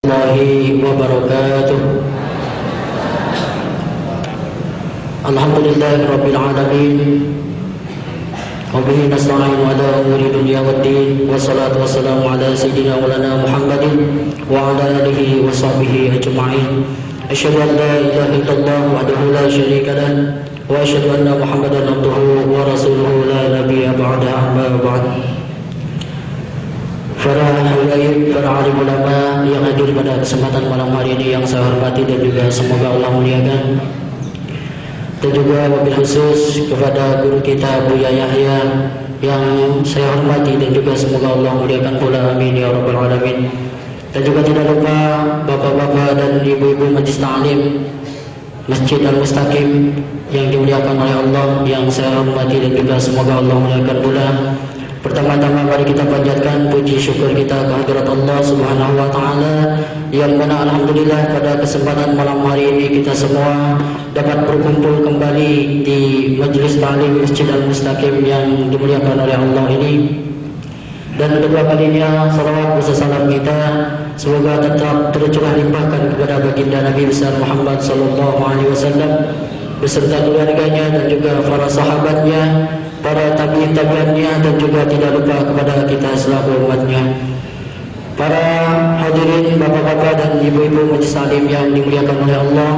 warahmatullahi wabarakatuh. Alhamdulillahirabbil alamin. Wa bihi nasta'inu ala umuri dunya waddin. Wassalatu wassalamu ala sayyidina maulana Muhammadin wa ala alihi wa sahbihi ajma'in. Asyhadu an la ilaha illallah wahdahu la syarika lah wa asyhadu anna Muhammadan abduhu wa rasuluhu la nabiyya ba'da, amma ba'd. Para habaib, para alim ulama yang hadir pada kesempatan malam hari ini yang saya hormati dan juga semoga Allah muliakan. Dan juga wabil khusus kepada guru kita Buya Yahya yang saya hormati dan juga semoga Allah muliakan pula, amin ya rabbal alamin. Dan juga tidak lupa bapak-bapak dan ibu-ibu majlis ta'lim Masjid Al-Mustaqim yang dimuliakan oleh Allah yang saya hormati dan juga semoga Allah muliakan pula. Pertama-tama mari kita panjatkan puji syukur kita kehadirat Allah Subhanahu wa taala yang mana alhamdulillah pada kesempatan malam hari ini kita semua dapat berkumpul kembali di Majelis Ta'lim Masjid Al-Mustaqim yang dimuliakan oleh Allah ini. Dan kedua kalinya salawat beserta salam kita semoga tetap tercurah limpahkan kepada baginda Nabi besar Muhammad sallallahu alaihi wasallam beserta keluarganya dan juga para sahabatnya, para tabi'in-tabi'innya, dan juga tidak lupa kepada kita selaku umatnya. Para hadirin bapak-bapak dan ibu-ibu majlis taklim yang dimuliakan oleh Allah,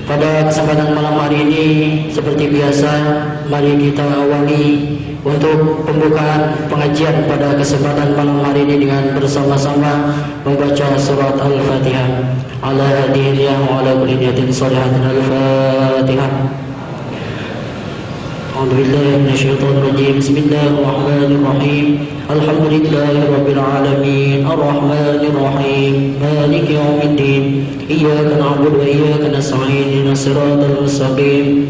pada kesempatan malam hari ini seperti biasa mari kita awali untuk pembukaan pengajian pada kesempatan malam hari ini dengan bersama-sama membaca surat Al-Fatihah. Ala hadiyah wa ala kulli niyatin shalihatin. Al-Fatihah. A'udzu billahi minasyaitonir rajim. Bismillahirrahmanirrahim. Alhamdulillahirabbil alamin. Arrahmanir rahim. Maliki yaumiddin. Iyyaka na'budu wa iyyaka nasta'in. Ihdinas siratal mustaqim.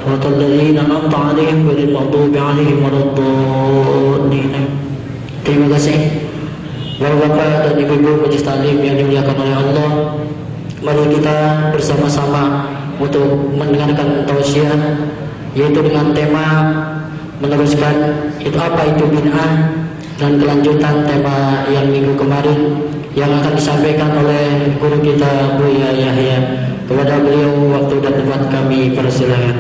Shiratal ladzina an'amta 'alaihim ghairil maghdubi 'alaihim waladdallin. Terima kasih Bapak-bapak dan ibu-ibu majlis taklim yang dimuliakan oleh Allah. Mari kita bersama-sama untuk mendengarkan tausiah, yaitu dengan tema meneruskan itu apa itu bid'ah, dan kelanjutan tema yang minggu kemarin yang akan disampaikan oleh guru kita Buya Yahya. Kepada beliau waktu dan tempat kami persilakan.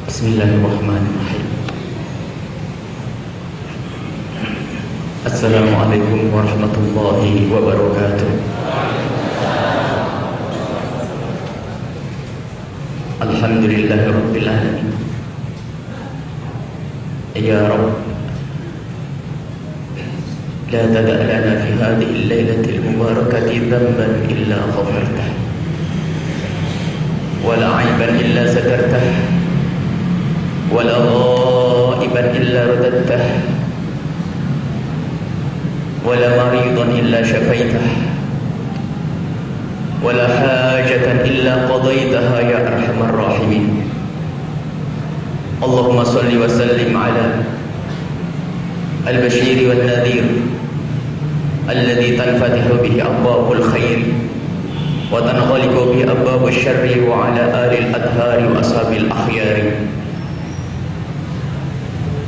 Bismillahirrahmanirrahim. Assalamualaikum warahmatullahi wabarakatuh. Alhamdulillahirabbil alamin. Ya Rabb, la tada' lana fi hadhihi al-lailatil mubarakati dhanban illa ghafartah wa la 'aiban illa satartah wa la ghaiban illa radattah wa la maridan illa shafaitah wa la hajatan illa qadaitaha ya arhamar rahimin. Allahumma salli wa sallim ala al-bashir wal nadhir alladhi tanfatihu bihi abwabul khair wa tanghaliqu bihi abwabul syarri wa ala alil adhari wa ashabil akhyari.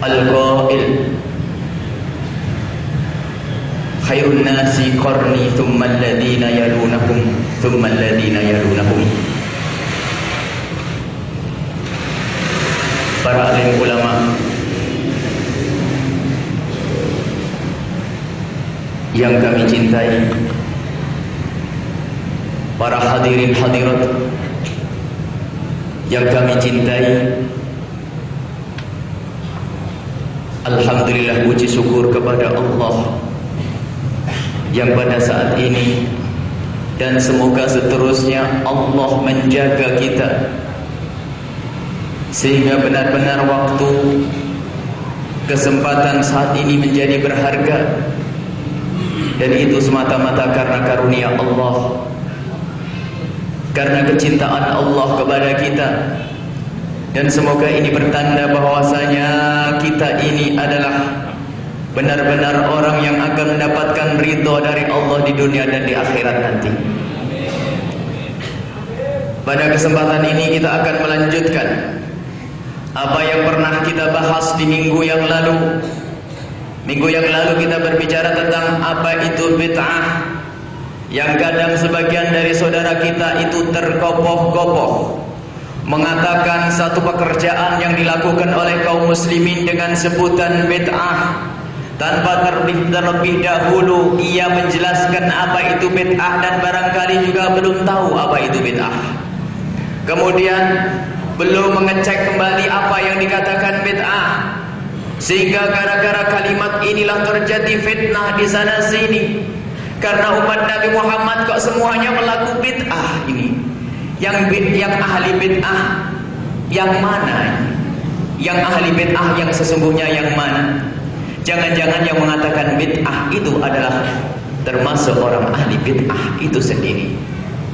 Al-qail khairun nasi qarni thumma alladhina yalunahum thumma alladhina yalunahum. Para alim ulama yang kami cintai, para hadirin hadirat yang kami cintai, alhamdulillah, puji syukur kepada Allah yang pada saat ini dan semoga seterusnya Allah menjaga kita sehingga benar-benar waktu kesempatan saat ini menjadi berharga, dan itu semata-mata karena karunia Allah, karena kecintaan Allah kepada kita. Dan semoga ini bertanda bahwasanya kita ini adalah benar-benar orang yang akan mendapatkan ridha dari Allah di dunia dan di akhirat nanti. Pada kesempatan ini kita akan melanjutkan apa yang pernah kita bahas di minggu yang lalu, Minggu yang lalu kita berbicara tentang apa itu bid'ah, yang kadang sebagian dari saudara kita itu tergopoh-gopoh mengatakan satu pekerjaan yang dilakukan oleh kaum muslimin dengan sebutan bid'ah, tanpa terlebih dahulu ia menjelaskan apa itu bid'ah, dan barangkali juga belum tahu apa itu bid'ah. Kemudian belum mengecek kembali apa yang dikatakan bid'ah, sehingga gara-gara kalimat inilah terjadi fitnah di sana sini. Karena umat Nabi Muhammad kok semuanya melakukan bid'ah ini. Yang ahli bid'ah yang mana? Yang ahli bid'ah yang sesungguhnya yang mana? Jangan-jangan yang mengatakan bid'ah itu adalah termasuk orang ahli bid'ah itu sendiri.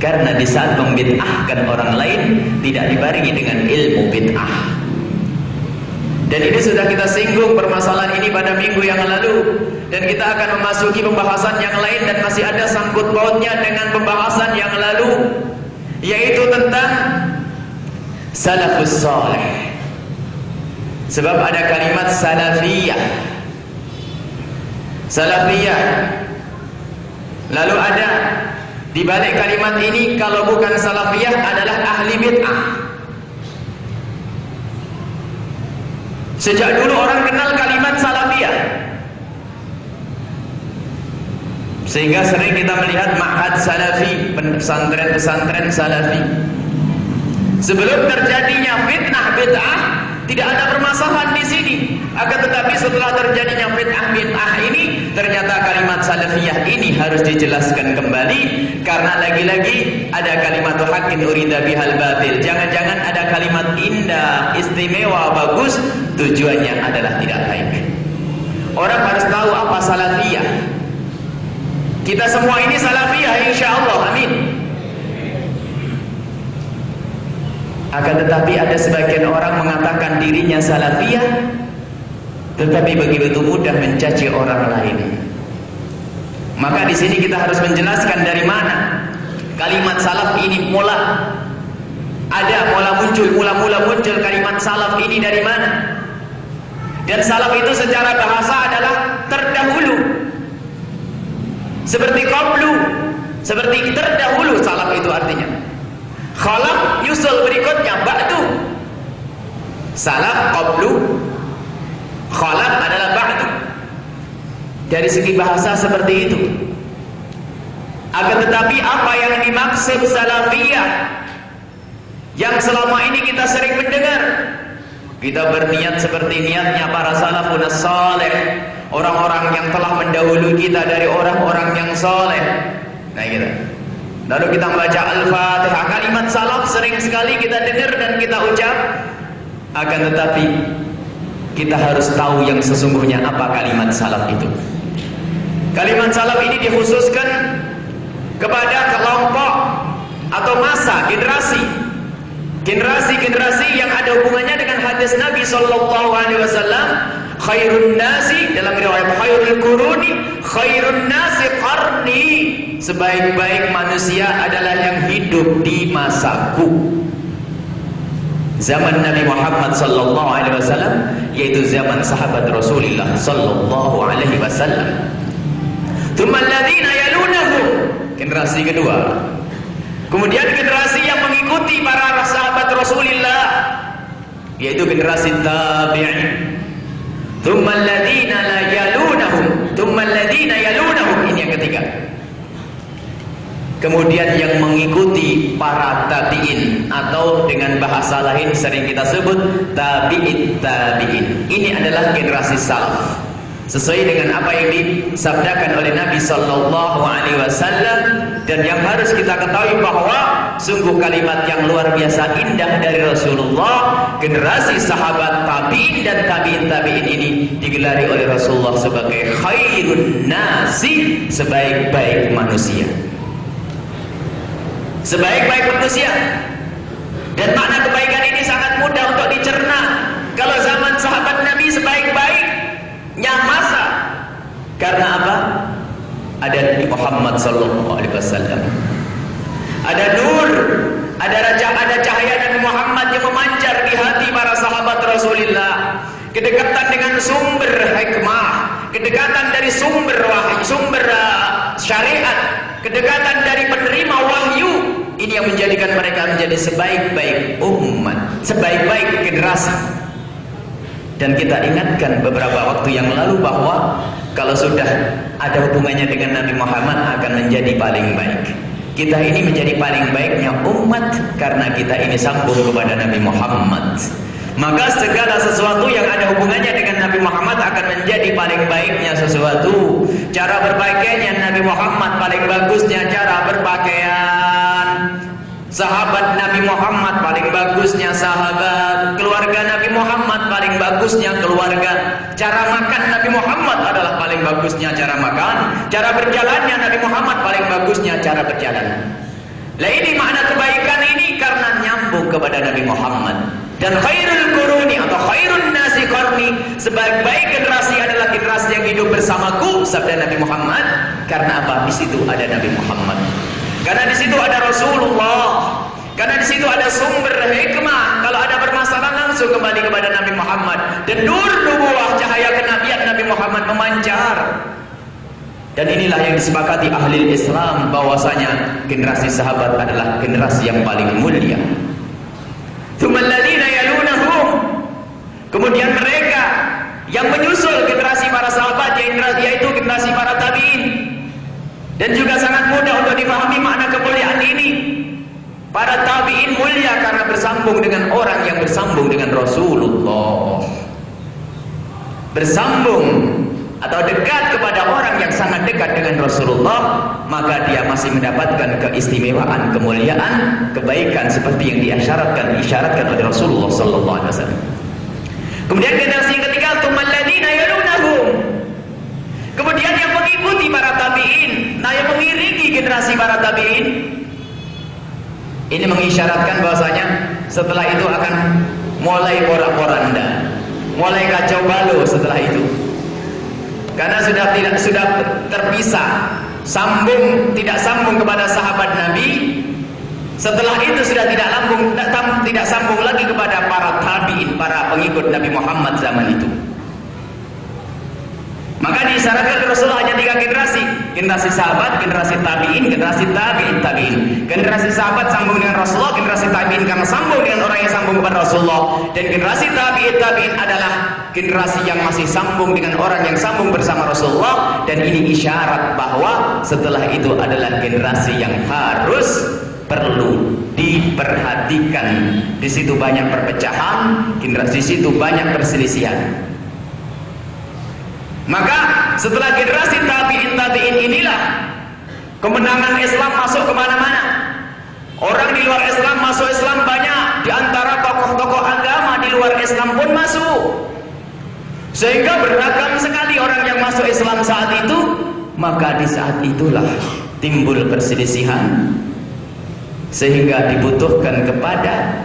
Karena di saat membid'ahkan orang lain tidak dibarengi dengan ilmu bid'ah. Dan ini sudah kita singgung permasalahan ini pada minggu yang lalu, dan kita akan memasuki pembahasan yang lain dan masih ada sangkut pautnya dengan pembahasan yang lalu, yaitu tentang salafus saleh. Sebab ada kalimat salafiyah, salafiyah. Lalu ada di balik kalimat ini, kalau bukan salafiyah adalah ahli bid'ah. Sejak dulu orang kenal kalimat salafiyah, sehingga sering kita melihat ma'had salafi, pesantren-pesantren salafi. Sebelum terjadinya fitnah bid'ah, tidak ada permasalahan di sini. Akan tetapi setelah terjadinya fitnah bid'ah ini, ternyata kalimat salafiyah ini harus dijelaskan kembali, karena lagi-lagi ada kalimat haqqin urida bihal batil. Jangan-jangan ada kalimat indah, istimewa, bagus, tujuannya adalah tidak baik. Orang harus tahu apa salafiyah. Kita semua ini salafiyah insyaallah, amin. Akan tetapi ada sebagian orang mengatakan dirinya salafiyah, tetapi begitu mudah mencaci orang lain. Maka di sini kita harus menjelaskan dari mana kalimat salaf ini mula muncul kalimat salaf ini dari mana. Dan salaf itu secara bahasa adalah terdahulu, seperti qablu, seperti terdahulu. Salaf itu artinya khalaf, nyusul berikutnya ba'du. Salaf, qablu, khalaf adalah ba'du. Dari segi bahasa seperti itu. Akan tetapi apa yang dimaksud salafiyah yang selama ini kita sering mendengar, kita berniat seperti niatnya para salafun saleh, orang-orang yang telah mendahului kita dari orang-orang yang saleh. Nah gitu. Lalu kita membaca Al-Fatihah, kalimat salaf sering sekali kita dengar dan kita ucap. Akan tetapi kita harus tahu yang sesungguhnya apa kalimat salaf itu. Kalimat salaf ini dikhususkan kepada kelompok atau masa, generasi yang ada hubungannya dengan hadis Nabi sallallahu alaihi wasallam, khairun nasi, dalam riwayat khairul quruni, khairun nasi qarni, sebaik-baik manusia adalah yang hidup di masaku. Zaman Nabi Muhammad sallallahu alaihi wasallam, yaitu zaman sahabat Rasulullah sallallahu alaihi wasallam. Tsumma alladziina yalunahum, generasi kedua. Kemudian generasi yang mengikuti para sahabat Rasulullah, yaitu generasi tabi'in. Tsumma alladziina la yalunahum, tsumma alladziina yalunahum, ini yang ketiga. Kemudian yang mengikuti para tabi'in, atau dengan bahasa lain sering kita sebut tabi'it tabi'in. Ini adalah generasi salaf, sesuai dengan apa yang disabdakan oleh Nabi sallallahu alaihi wasallam. Dan yang harus kita ketahui bahwa sungguh kalimat yang luar biasa indah dari Rasulullah, generasi sahabat tabi'in dan tabi'in ini digelari oleh Rasulullah sebagai khairun nasi, sebaik-baik manusia. Sebaik-baik manusia. Dan makna kebaikan ini sangat mudah untuk dicerna. Kalau zaman sahabat Nabi sebaik-baiknya masa, karena apa? Ada Nabi Muhammad sallallahu alaihi wasallam. Ada nur, ada cahaya Nabi Muhammad yang memancar di hati para sahabat Rasulullah. Kedekatan dengan sumber hikmah, kedekatan dari sumber wahyu, sumber syariat, kedekatan dari penerima wahyu. Ini yang menjadikan mereka menjadi sebaik-baik umat, sebaik-baik generasi. Dan kita ingatkan beberapa waktu yang lalu bahwa kalau sudah ada hubungannya dengan Nabi Muhammad akan menjadi paling baik. Kita ini menjadi paling baiknya umat karena kita ini sambung kepada Nabi Muhammad. Maka segala sesuatu yang ada hubungannya dengan Nabi Muhammad akan menjadi paling baiknya sesuatu. Cara berpakaiannya Nabi Muhammad, paling bagusnya cara berpakaian. Sahabat Nabi Muhammad, paling bagusnya sahabat. Keluarga Nabi Muhammad, paling bagusnya keluarga. Cara makan Nabi Muhammad adalah paling bagusnya cara makan. Cara berjalannya Nabi Muhammad, paling bagusnya cara berjalan. Lah ini makna kebaikan ini karena nyambung kepada Nabi Muhammad. Dan khairul quruni atau khairun nasi qarni, sebaik-baik generasi adalah generasi yang hidup bersamaku, sabda Nabi Muhammad. Karena apa? Di situ ada Nabi Muhammad. Karena di situ ada Rasulullah. Karena di situ ada sumber hikmah. Kalau ada permasalahan langsung kembali kepada Nabi Muhammad. Dan nur nubuwah, cahaya kenabian Nabi Muhammad memancar. Dan inilah yang disepakati ahli Islam bahwasanya generasi sahabat adalah generasi yang paling mulia. Tsumalladzina yalunahum, kemudian mereka yang menyusul generasi para sahabat yaitu generasi para tabi'in. Dan juga sangat mudah untuk dipahami makna kemuliaan ini. Para tabi'in mulia karena bersambung dengan orang yang bersambung dengan Rasulullah. Bersambung atau dekat kepada orang yang sangat dekat dengan Rasulullah, maka dia masih mendapatkan keistimewaan, kemuliaan, kebaikan seperti yang diisyaratkan oleh Rasulullah sallallahu alaihi wasallam. Kemudian generasi yang ketiga, tsumalladzina yalunahum. Kemudian yang mengikuti para tabi'in, nah yang mengiringi generasi para tabi'in. Ini mengisyaratkan bahwasanya setelah itu akan mulai porak-poranda, mulai kacau balau setelah itu. Karena sudah terpisah, tidak sambung kepada sahabat Nabi. Setelah itu sudah tidak sambung lagi kepada para tabi'in, para pengikut Nabi Muhammad zaman itu. Maka disyaratkan Rasulullah hanya 3 generasi. Generasi sahabat, generasi tabi'in, generasi tabi'in. Generasi sahabat sambung dengan Rasulullah, generasi tabi'in karena sambung dengan orang yang sambung kepada Rasulullah. Dan generasi tabi'in adalah generasi yang masih sambung dengan orang yang sambung bersama Rasulullah. Dan ini isyarat bahwa setelah itu adalah generasi yang harus perlu diperhatikan. Di situ banyak perpecahan, di situ banyak perselisihan. Maka setelah generasi tabi'in inilah kemenangan Islam masuk kemana-mana. Orang di luar Islam masuk Islam banyak. Di antara tokoh-tokoh agama di luar Islam pun masuk. Sehingga beragam sekali orang yang masuk Islam saat itu. Maka di saat itulah timbul perselisihan. Sehingga dibutuhkan kepada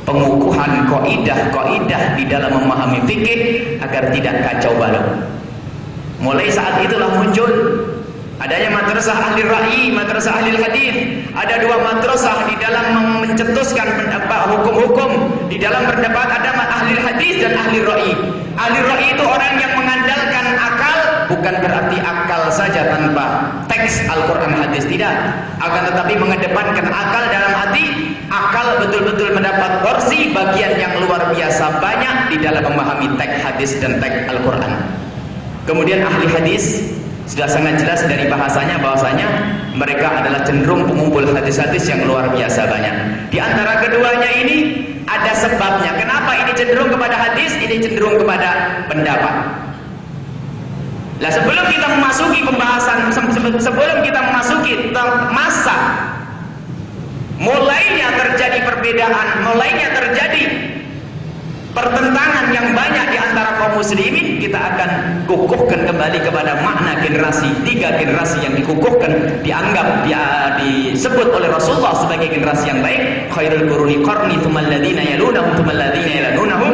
pengukuhan kaidah-kaidah di dalam memahami fikih agar tidak kacau balau. Mulai saat itulah muncul adanya madrasah ahli ra'i, madrasah ahli hadis. Ada 2 madrasah di dalam mencetuskan hukum-hukum. Di dalam berdebat ada ahli hadis dan ahli ra'i. Ahli ra'i itu orang yang mengandalkan akal, bukan berarti akal saja tanpa teks Al-Quran hadis, tidak. Akan tetapi mengedepankan akal dalam hati. Akal betul-betul mendapat porsi bagian yang luar biasa banyak di dalam memahami teks hadis dan teks Al-Quran. Kemudian ahli hadis sudah sangat jelas dari bahasanya bahwasanya mereka adalah cenderung pengumpul hadis-hadis yang luar biasa banyak. Di antara keduanya ini ada sebabnya. Kenapa ini cenderung kepada hadis, ini cenderung kepada pendapat. Nah, sebelum kita memasuki pembahasan, sebelum kita memasuki masa mulainya terjadi perbedaan, mulainya terjadi pertentangan yang banyak di antara kaum muslimin, kita akan kukuhkan kembali kepada makna generasi. 3 generasi yang dikukuhkan disebut oleh Rasulullah sebagai generasi yang baik. Khairul quruni qarni, tsumalladzina yalunahum, tsumalladzina yalunahum.